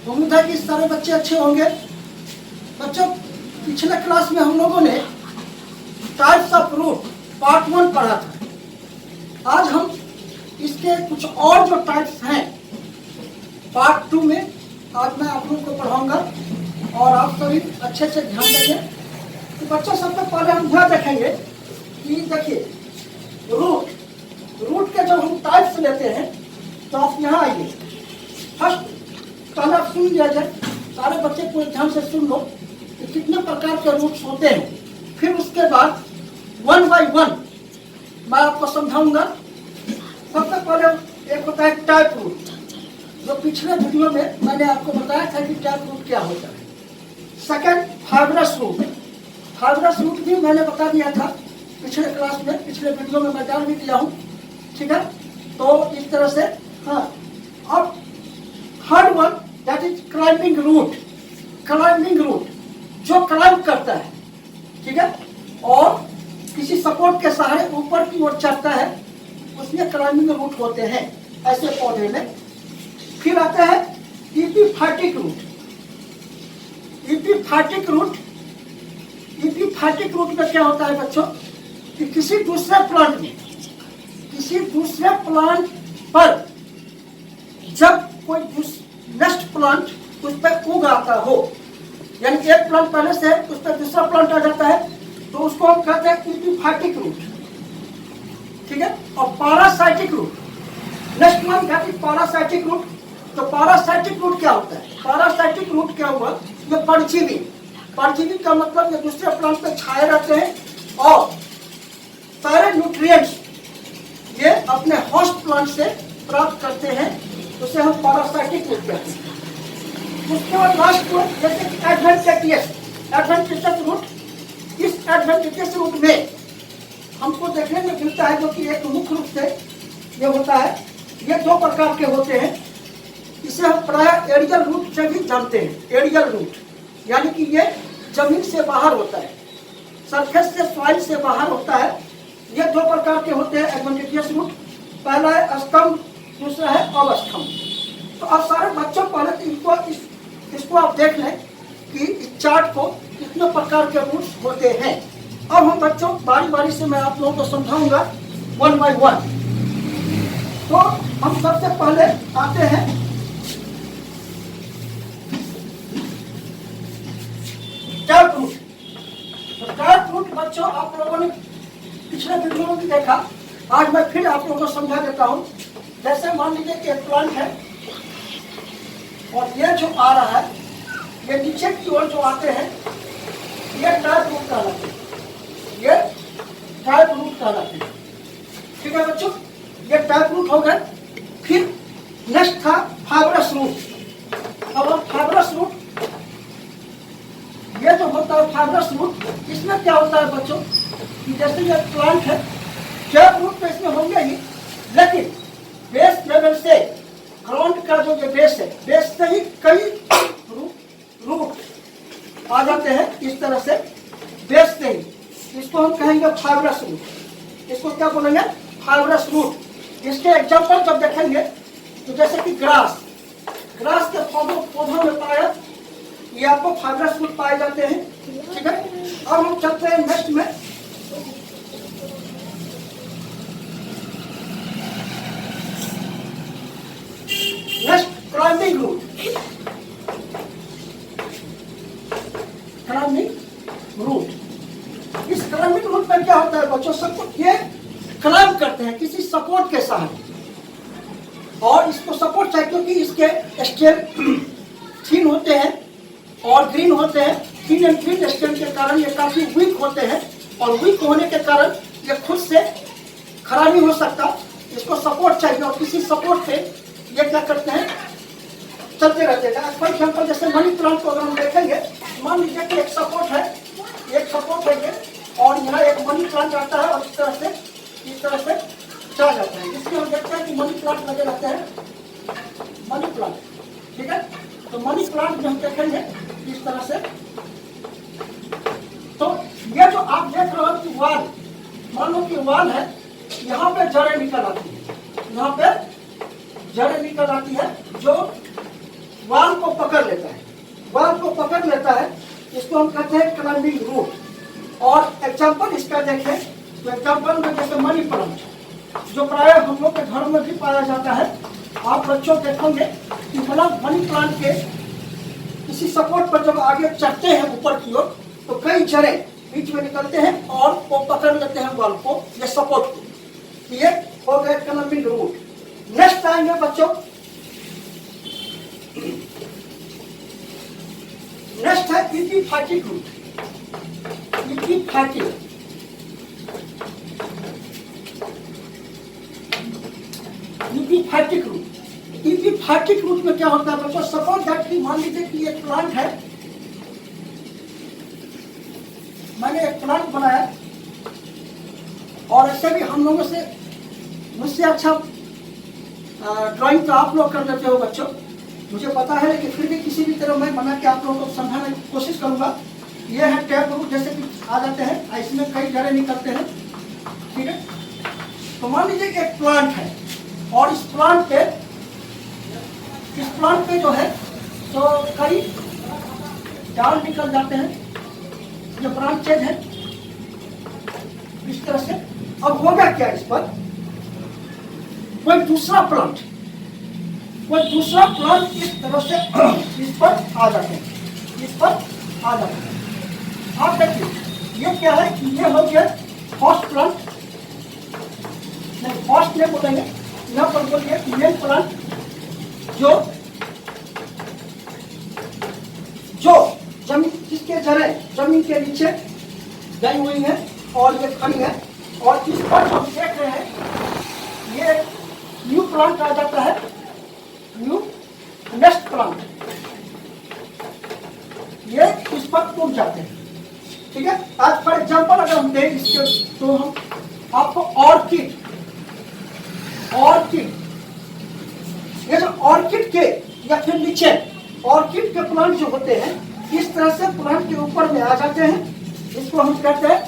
उम्मीद है कि सारे बच्चे अच्छे होंगे। बच्चों, पिछले क्लास में हम लोगों ने टाइप्स ऑफ रूट पार्ट 1 पढ़ा था। आज हम इसके कुछ और जो टाइप्स हैं पार्ट 2 में आज मैं आप लोगों को पढ़ाऊंगा और आप सभी अच्छे से ध्यान देंगे। तो बच्चों, सबसे पहले हम ध्यान रखेंगे कि देखिए रूट के जब हम टाइप्स लेते हैं तो आप यहाँ आइए। फर्स्ट पहले आप सुन लिया जाए, सारे बच्चे पूरे ध्यान से सुन लो कि कितने प्रकार के रूट्स होते हैं। फिर उसके बाद 1 बाय 1 मैं आपको समझाऊंगा। सबसे पहले एक होता है टाइप रूट, जो पिछले वीडियो में मैंने आपको बताया था कि टाइप रूट क्या होता है। Second fibrous root, fibrous root भी मैंने बता दिया था पिछले क्लास में, पिछले वीडियो में मैं डाल भी दिया हूँ, ठीक है। तो इस तरह से हाँ। अब third one that is climbing root, climbing root जो क्लाइंब करता है, ठीक है, और किसी सपोर्ट के सहारे ऊपर की ओर चढ़ता है, उसमें क्लाइंबिंग रूट होते हैं ऐसे पौधे में। फिर आता है इपीफाइटिक रूट, इपीफाइटिक रूट, इपीफाइटिक रूट में क्या होता है बच्चों कि किसी दूसरे प्लांट में, किसी दूसरे प्लांट पर जब कोई नेक्स्ट प्लांट उस पर उग आता हो, यानी एक प्लांट पहले से उस पर दूसरा प्लांट आ जाता है, तो उसको हम कहते हैं इपीफाइटिक रूट, ठीक है। और पैरासाइटिक रूट, नेक्स्ट वन कहते हैं पैरासाइटिक रूट। तो पैरासाइटिक रूट क्या होता है? पैरासाइटिक रूट क्या हुआ? ये परजीवी, परजीवी का मतलब ये दूसरे प्लांट पे छाए रहते हैं और सारे न्यूट्रिएंट्स ये अपने होस्ट प्लांट से प्राप्त करते हैं, उसे हम पैरासाइटिक रूट कहते हैं। उसके बाद लास्ट रूट जैसे कि एडवेंटिशियस, एडवेंटिशियस रूट। इस एडवेंटिशियस रूट में हमको देखने में मिलता है जो कि एक मुख्य रूप से ये होता है, ये 2 प्रकार के होते हैं। इसे हम प्राय एरियल रूट से भी जानते हैं, एरियल रूट, यानी कि ये जमीन से बाहर होता है, सरफेस से, सॉइल से बाहर होता है। ये 2 प्रकार के होते हैं एडवेंटिशियस रूट, पहला है स्तंभ, दूसरा है अवस्तंभ। तो अब सारे बच्चों पहले तो इसको आप देख लें कि इस चार्ट को कितने प्रकार के रूट्स होते हैं। अब हम बच्चों बारी बारी से मैं आप लोगों को समझाऊंगा 1 बाय 1। तो हम सबसे पहले आते हैं टैप रूट। तो टैप रूट बच्चों आप लोगों ने पिछले वीडियो में भी देखा, आज मैं फिर आप लोगों को समझा देता हूँ। जैसे मान लीजिए कि एक प्लांट है और ये जो आ रहा है, ये नीचे की ओर जो आते हैं, ये टैप रूट कहलाते हैं, ये टैप रूट कहलाते हैं, ठीक है बच्चों। ये टैप रूट हो गए। फिर नेक्स्ट था फाइब्रस रूट। अब फाइब्रस रूट, ये जो होता है फाइब्रस रूट, इसमें क्या होता है बच्चों कि जैसे ये प्लांट है, टैप रूट तो इसमें होंगे ही, लेकिन बेस लेवल से, ग्राउंड का जो ये बेस है, बेस से ही कई रूट आ जाते हैं इस तरह से, बेस से ही। इसको हम कहेंगे फाइब्रस रूट। इसको क्या बोलेंगे? Fibrous root. इसके एग्जांपल जब देखेंगे तो जैसे कि ग्रास, ग्रास के पौधों में पाया ये आपको फाइब्रस रूट पाए जाते हैं, ठीक है। अब हम चलते हैं नेक्स्ट में। Next climbing root, climbing root. इस क्लाइंबिंग रूट में क्या होता है बच्चों? सबको ये क्लाइंब करते हैं किसी सपोर्ट के सहारे, और इसको सपोर्ट चाहिए क्योंकि इसके स्टेम थिन होते हैं और ग्रीन होते हैं। थिन एंड ग्रीन स्टेम के कारण ये काफी वीक होते हैं, और वीक होने के कारण ये खुद से खड़ा नहीं हो सकता, इसको सपोर्ट चाहिए, और किसी सपोर्ट से ये क्या करते हैं, चलते रहते हैं। फॉर एग्जाम्पल जैसे मनी प्लांट को अगर हम देखेंगे, मान लीजिए कि एक सपोर्ट है, एक सपोर्ट है ये, और यहाँ एक मनी प्लांट आता है और इस तरह से चला जाता है। इसमें हम देखते हैं कि मनी प्लांट लगे रहते हैं, मनी प्लांट, ठीक है। तो मनी प्लांट जो हम देखेंगे इस तरह से, तो ये जो आप देख रहे हो कि वाल, मान लो कि वाल है, यहाँ पे जड़ें निकल आती है, यहाँ पे जड़ें निकल आती है जो वाल को पकड़ लेता है, वाल को पकड़ लेता है, इसको हम कहते हैं क्लाइंबिंग रूट। और एग्जाम्पल इसका देखें तो एग्जाम्पल में जैसे मनी प्लांट, जो प्राय हम लोग के घरों में भी पाया जाता है। आप बच्चों देखेंगे कि मतलब मनी प्लांट के किसी सपोर्ट पर जब आगे चढ़ते हैं ऊपर की ओर, तो कई जड़ें बीच में निकलते हैं और वो पकड़ लेते हैं वाल को, ये सपोर्ट को। ये हो गए क्लाइंबिंग रूट। नेक्स्ट आएंगे बच्चों, नेक्स्ट है epiphytic root. Epiphytic, epiphytic root. Epiphytic root में क्या होता है बच्चों, सपोज दैट कि मान लीजिए कि एक प्लांट है, मैंने एक प्लांट बनाया और ऐसे भी हम लोगों से मुझसे अच्छा ड्राइंग तो आप लोग कर लेते हो बच्चों, मुझे पता है, लेकिन फिर भी किसी भी तरह मैं बना के आप लोगों को समझाने की कोशिश करूंगा। ये है टैप रूट, जैसे कि आ जाते हैं, इसमें कई जड़ें निकलते हैं, ठीक है। तो मान लीजिए कि एक प्लांट है और इस प्लांट पे जो है तो कई डाल निकल जाते हैं, ये ब्रांचेज है इस तरह से। अब होगा क्या, इस पर कोई दूसरा प्लांट इस तरह से इस पर आ जाते हैं, इस पर आ जाते हैं। आप देखिए ये क्या है, ये हो गया फर्स्ट प्लांट, नहीं फर्स्ट नहीं बोलेंगे, यहाँ पर बोलिए मेन प्लांट, जो जमीन, जिसके जड़ें जमीन के नीचे गई हुई है और ये खड़ी है। और इस पर हम देख रहे हैं ये न्यू प्लांट आ जाता है, न्यू नेक्स्ट प्लांट, ये इस पर टूट जाते हैं, ठीक है। आज फॉर एग्जाम्पल अगर हम दें इसके, तो हम आपको ऑर्किड, ये जो ऑर्किड के या फिर नीचे ऑर्किड के प्लांट जो होते हैं, इस तरह से प्लांट के ऊपर में आ जाते हैं, इसको हम कहते हैं,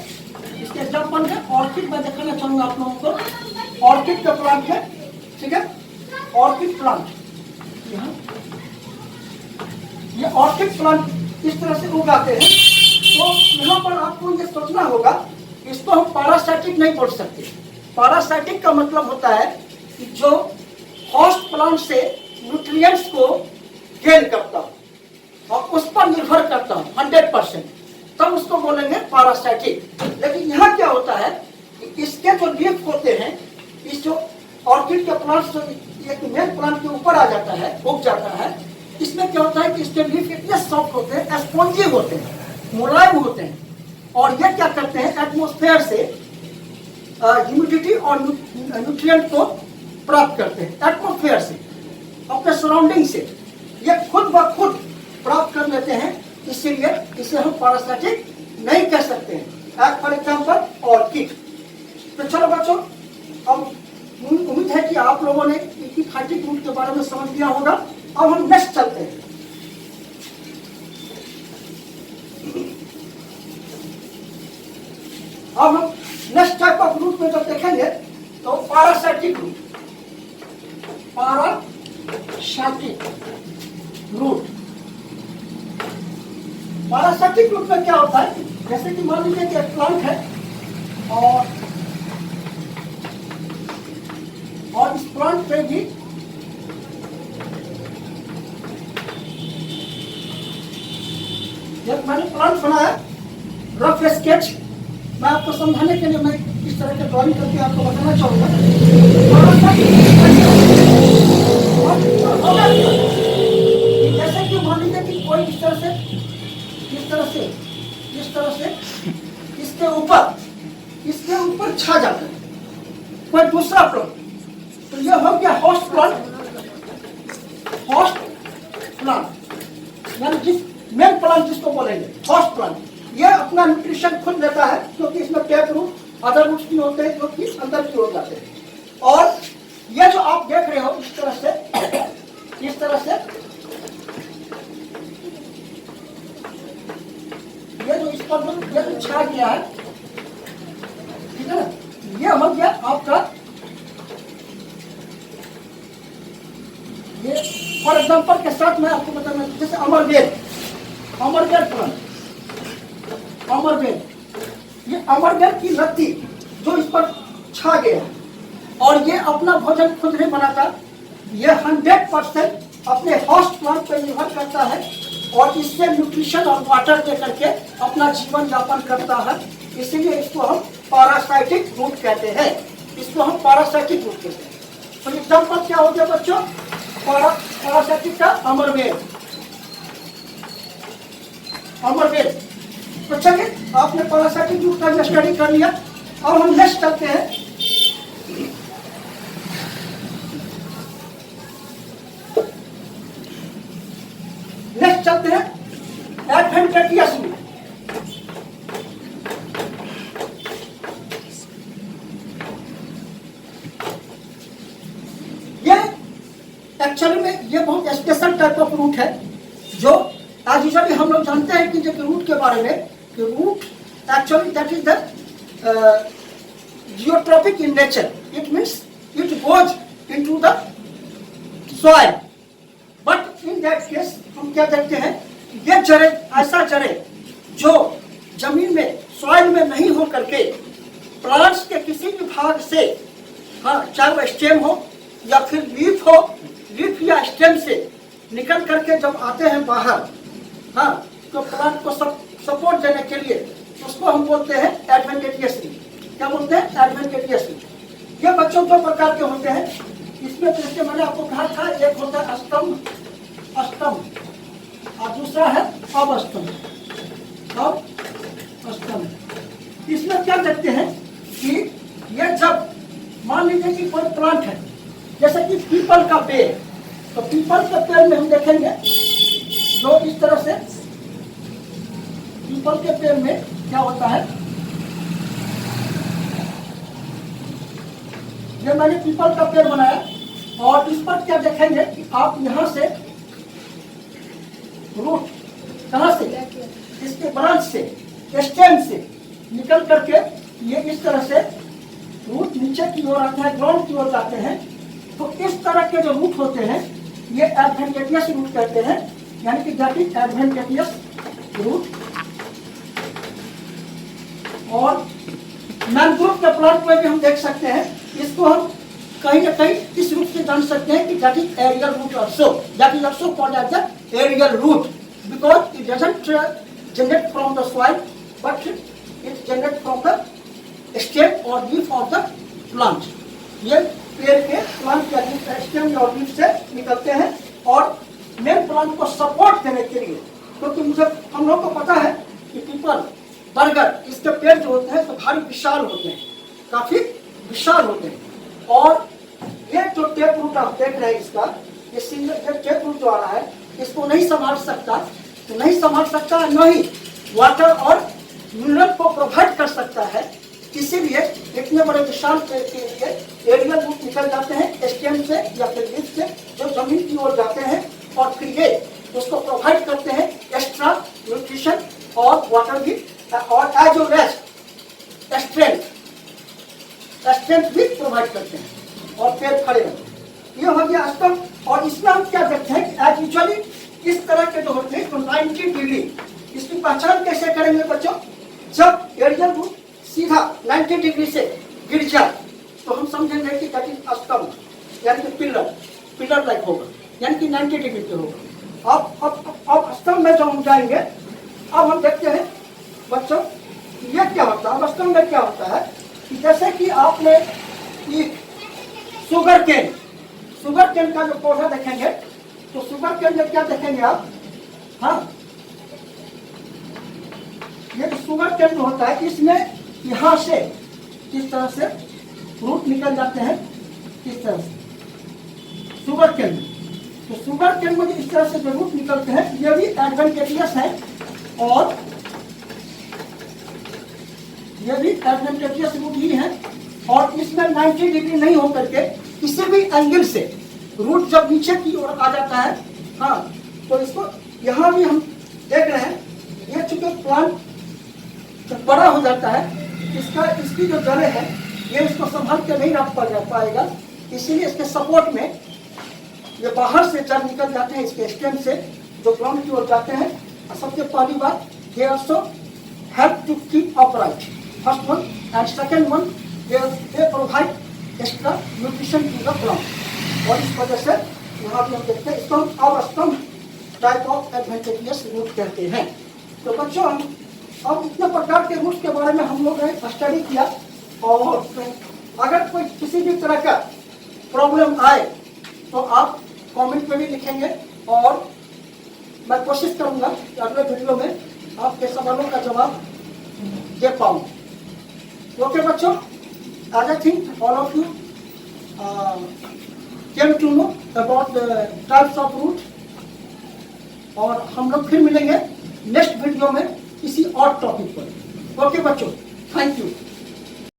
इसके एग्जाम्पल है ऑर्किड। मैं दिखाना चाहूंगा आप लोगों को, ऑर्किड का प्लांट है, ठीक है, ऑर्किड प्लांट, ये ऑर्किड प्लांट इस तरह से उगाते हैं। तो यहाँ पर आपको ये सोचना होगा, इसको हम पैरासाइटिक नहीं बोल सकते। पैरासाइटिक का मतलब होता है कि जो होस्ट प्लांट से न्यूट्रिएंट्स को गेन करता हूं और उस पर निर्भर करता हूं 100%, तब उसको बोलेंगे पैरासाइटिक। लेकिन यहाँ क्या होता है कि इसके जो लीफ होते हैं, इस जो ऑर्किड के प्लांट जो एक मेन प्लांट के ऊपर आ जाता है, उग जाता है, इसमें क्या होता है कि इसके लीफ इतने सॉफ्ट होते हैं, स्पॉन्जी होते हैं, मुलायम होते हैं, और ये क्या करते हैं, एटमॉस्फेयर से ह्यूमिडिटी और न्यूट्रिएंट को प्राप्त करते हैं, एटमॉस्फेयर से, अपने सराउंडिंग से, ये खुद ब खुद प्राप्त कर लेते हैं। इसीलिए इसे हम पैरासाइटिक नहीं कह सकते हैं। For example orchid. तो चलो बच्चों, अब उम्मीद है कि आप लोगों ने एपिफाइटिक रूट के बारे में समझ लिया होगा। अब हम नेक्स्ट चलते हैं। अब हम नेक्स्ट टाइप ऑफ रूट में जब देखेंगे तो parasitic root, parasitic root. Parasitic root में क्या होता है, जैसे कि मान लीजिए कि एक प्लांट है और इस प्लांट पे भी मैंने प्लांट बनाया, रफ स्केच, मैं आपको समझाने के लिए मैं इस तरह के ड्राइंग करके आपको बताना चाहूंगा। जैसे कि मान लीजिए कि कोई इस तरह से इसके ऊपर छा जाता है कोई दूसरा प्लांट, तो यह हो गया होस्ट प्लांट, यानी जिस मेन प्लांट जिसको बोलेंगे होस्ट प्लांट, ये अपना न्यूट्रिशन खुद लेता है, क्योंकि इसमें टैप रूट, अदर रूट्स भी होते हैं जो कि अंदर की ओर जाते हैं। और ये जो आप देख रहे हो इस तरह से ये जो इस पर ये जो छा गया है, ठीक है ना, ये हो गया आपका ये फॉर एग्जाम्पल के साथ मैं आपको बताना, जैसे अमरवेल प्लांट, अमरवेल, ये अमरवेल की लत्ती जो इस पर छा गया है और ये अपना भोजन खुद नहीं बनाता, ये 100% अपने होस्ट प्लांट पर निर्भर करता है और इससे न्यूट्रिशन और वाटर दे करके अपना जीवन यापन करता है। इसीलिए इसको हम पैरासाइटिक रूट कहते हैं, इसको हम पैरासाइटिक रूट कहते हैं। तो एग्जाम्पल क्या हो गया बच्चों, पैरासाइटिक का अमरवेल, अमरवेल। तो चलिए आपने पैरासाइटिक रूट का स्टडी कर लिया। अब हम नेक्स्ट चलते हैं, नेक्स्ट चलते हैं एडवेंटिशियस रूट। ये एक्चुअली में ये बहुत स्पेशल टाइप ऑफ रूट है, जो आज यूजुअली हम लोग जानते हैं कि जब रूट के बारे में, कि root actually that is the geotropic in nature, it means it goes into the soil. But in that case हम क्या देखते हैं, ये जड़ें, ऐसा जड़ें जो जमीन में, सॉइल में नहीं हो करके प्लांट्स के किसी भी भाग से, हाँ, चाहे वो स्टेम हो या फिर लीफ हो, लीफ या स्टेम से निकल करके जब आते हैं बाहर, हाँ, तो प्लांट को सपोर्ट देने के लिए उसको हम बोलते हैं एडवेंटिशियस रूट। क्या बोलते हैं? Adventitious root. ये बच्चों दो प्रकार के होते हैं, इसमें जैसे मैंने आपको कहा था, एक होता है स्तंभ, स्तंभ, और दूसरा है अवस्तंभ, अवस्तंभ। इसमें क्या देखते हैं कि ये जब मान लीजिए कि कोई प्लांट है, जैसे कि पीपल का पेड़, तो पीपल के पेड़ में हम देखेंगे जो इस तरह से, पीपल के पेड़ में क्या होता है, ये मैंने पीपल का पेड़ बनाया और इस पर क्या देखेंगे कि आप यहां से रूट, कहां से, इसके ब्रांच से, स्टेम से निकल करके ये इस तरह से रूट नीचे की ओर आते हैं, ग्राउंड की ओर जाते हैं। तो इस तरह के जो रूट होते हैं ये एडवेंटिशियस रूट कहते हैं, यानी कि दैट इज एडवेंटिशियस रूट। और मैंग्रोव के प्लांट में भी हम देख सकते हैं, इसको हम कहीं ना कहीं इस रूट से जान सकते हैं कि that is aerial root also, that is also called as the aerial root, because it doesn't generate from the soil but it generate from the stem और लीफ ऑफ द प्लांट। ये पेड़ के plant के stem और leaf से निकलते हैं और मेन प्लांट को सपोर्ट देने के लिए, क्योंकि मुझे हम लोग को पता है कि पीपल, बरगद, इसके पेड़ जो होते हैं तो भारी विशाल होते हैं, काफी विशाल होते हैं। और ये जो टेप रूट आप देख रहे हैं, इसका ये सिंगल टेप रूट जो आ रहा है, इसको नहीं संभाल सकता, तो नहीं संभाल सकता, न ही वाटर और मिनरल को प्रोवाइड कर सकता है। इसीलिए इतने बड़े विशाल पेड़ के लिए एरियल रूट निकल जाते हैं स्टेम से या फिर लीफ से, जो जमीन की ओर जाते हैं और फिर ये उसको प्रोवाइड करते हैं एक्स्ट्रा न्यूट्रिशन और वाटर भी, और एज वेल एज स्ट्रेंथ भी प्रोवाइड करते हैं और पेड़ खड़े रहते हैं। ये हो गया स्तंभ। और इसमें हम क्या देखते हैं, एज यूजुअली इस तरह के जो होते हैं तो 90 डिग्री, इसकी पहचान कैसे करेंगे बच्चों, जब एरियल रूट सीधा 90 डिग्री से गिर जाए तो हम समझेंगे कि दैट इज स्तंभ, यानी कि पिलर लाइक होगा, यानी कि 90 डिग्री पे होगा। अब स्तंभ में जब हम जाएंगे, अब हम देखते हैं बच्चों ये क्या होता है। अब स्तंभ में क्या होता है कि जैसे कि आपने एक शुगर केन का जो पौधा देखेंगे, तो शुगर केन में क्या देखेंगे आप, हाँ, ये जो शुगर केन जो होता है, इसमें यहाँ से इस तरह से रूट निकल जाते हैं, इस तरह से शुगर केन में। तो शुगर केन में इस तरह से जो रूट निकलते हैं, ये भी एडवेंटिशियस है और ये भी एडवेंटिशियस रूट ही है। और इसमें 90 डिग्री नहीं होकर के किसी भी एंगल से रूट जब नीचे की ओर आ जाता है, हाँ, तो इसको यहाँ भी हम देख रहे हैं, ये चूंकि प्लांट जब बड़ा हो जाता है, इसकी जो जड़ें हैं ये इसको संभाल के नहीं रख पाएगा, इसीलिए इसके सपोर्ट में ये बाहर से जब निकल जाते हैं इसके स्टेम से जो ग्राउंड की ओर जाते हैं। और सबसे पहली बात, they also help to keep upright, first one, and second one they provide extra nutrition to the plant. और इस वजह से यहाँ भी हम देखते हैं इसको हम अवस्तंभ टाइप ऑफ एडवेंटेजियस रूट कहते हैं। तो बच्चों अब इतने प्रकार के रूट्स के बारे में हम लोग ने स्टडी किया, और अगर कोई किसी भी तरह का प्रॉब्लम आए तो आप कमेंट में भी लिखेंगे, और मैं कोशिश करूंगा कि अगले वीडियो में आपके सवालों का जवाब दे पाऊँ। ओके बच्चों, as I think all of you came to know about the types of root, और हम लोग फिर मिलेंगे नेक्स्ट वीडियो में किसी और टॉपिक पर। ओके बच्चों, थैंक यू।